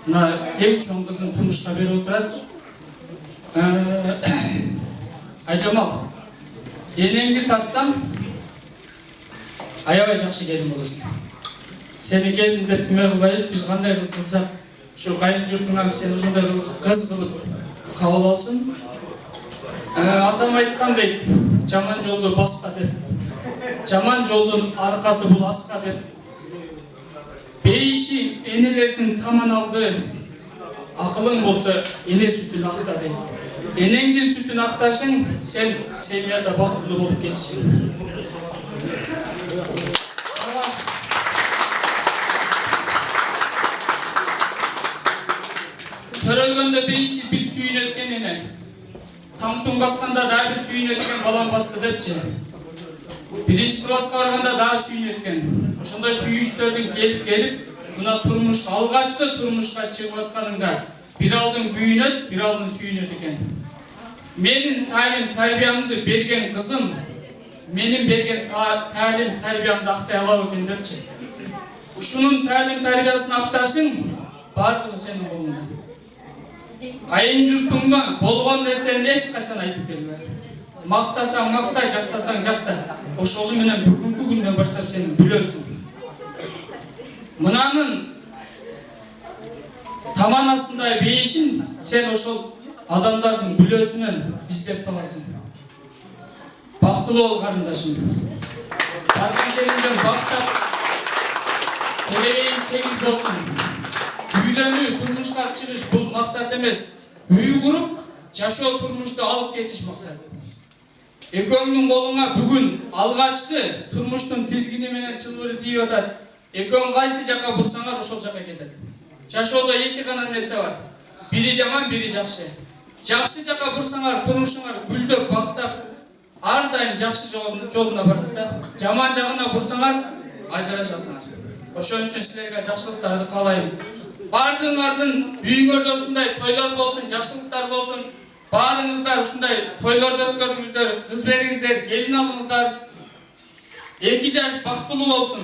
мына эң чоң кызын турмушка берип отурат. Айжамал, энеңди тартсам аябай жакшы келин болосуң. Сени келин деп эме кылбайбыз, биз кандай кыз кылсак, ушу кайын журтуңан сени ошондой кыз кылып кабыл алсын. Атам айткандай, жаман жолду баска деп, жаман жолдун аркасы бул аска деп. Бейиши энелердин таман алды, акылың болсо эне сүтүн акта дейт. Энеңдин сүтүн акташың, сен семьяда бактылуу болуп кетишиң. Төрөлгөндө бейичи бир сүйүн өткөн эне. Тамтың басканда дагы бир сүйүн өткөн балам басты депчи. Биринчи класска барганда дагы сүйүн өткөн. Ошондой сүйүштөрдүн келип, мына турмуш алгачкы турмушка чыгып атканыңда бир алдын күйүнөт, бир алдын сүйүнөт экен. Менин талим-тарбиямды берген кызым, менин берген талим-тарбиямды актай алабы экен депчи. Ушунун талим-тарбиясын акташың бардыгы сенин колуңда. Кайын журтуңда болгон нерсени эч качан айтып келбе. Мактасаң макта, жактасаң жакта. Ошол менен бүгүнкү күндөн баштап сен билөсүң. Мынанын таман астында бейишин сен ошол адамдардын бүлөсүнөн издеп табасың. Бактылуу бол карындашым. Барган жериңден бактап, келебейиң тегиз болсун. Үйлөнүү, турмушка чыгыш бул максат эмес. Үй куруп, жашоо турмушту алып кетиш максат. Экөөңдүн колуңа бүгүн алгачкы турмуштун тизгини менен чылбыры тийип атат. Экөөң кайсы жакка бурсаңар ошол жакка кетет. Жашоодо эки гана нерсе бар. Бири жаман, бири жакшы. Жакшы жакка бурсаңар турмушуңар гүлдөп, бактап, ар дайым жакшы жолуна барат да. Жаман жагына бурсаңар ажырашасыңар. Ошон үчүн силерге жакшылыктарды каалайм. Бардыңардын үйүңөрдө ушундай тойлор болсун, жакшылыктар болсун. Баарыңыздар ушундай тойлорду өткөрүңүздөр, кыз бериңиздер, келин алыңыздар. 2 жаш бактылуу болсун.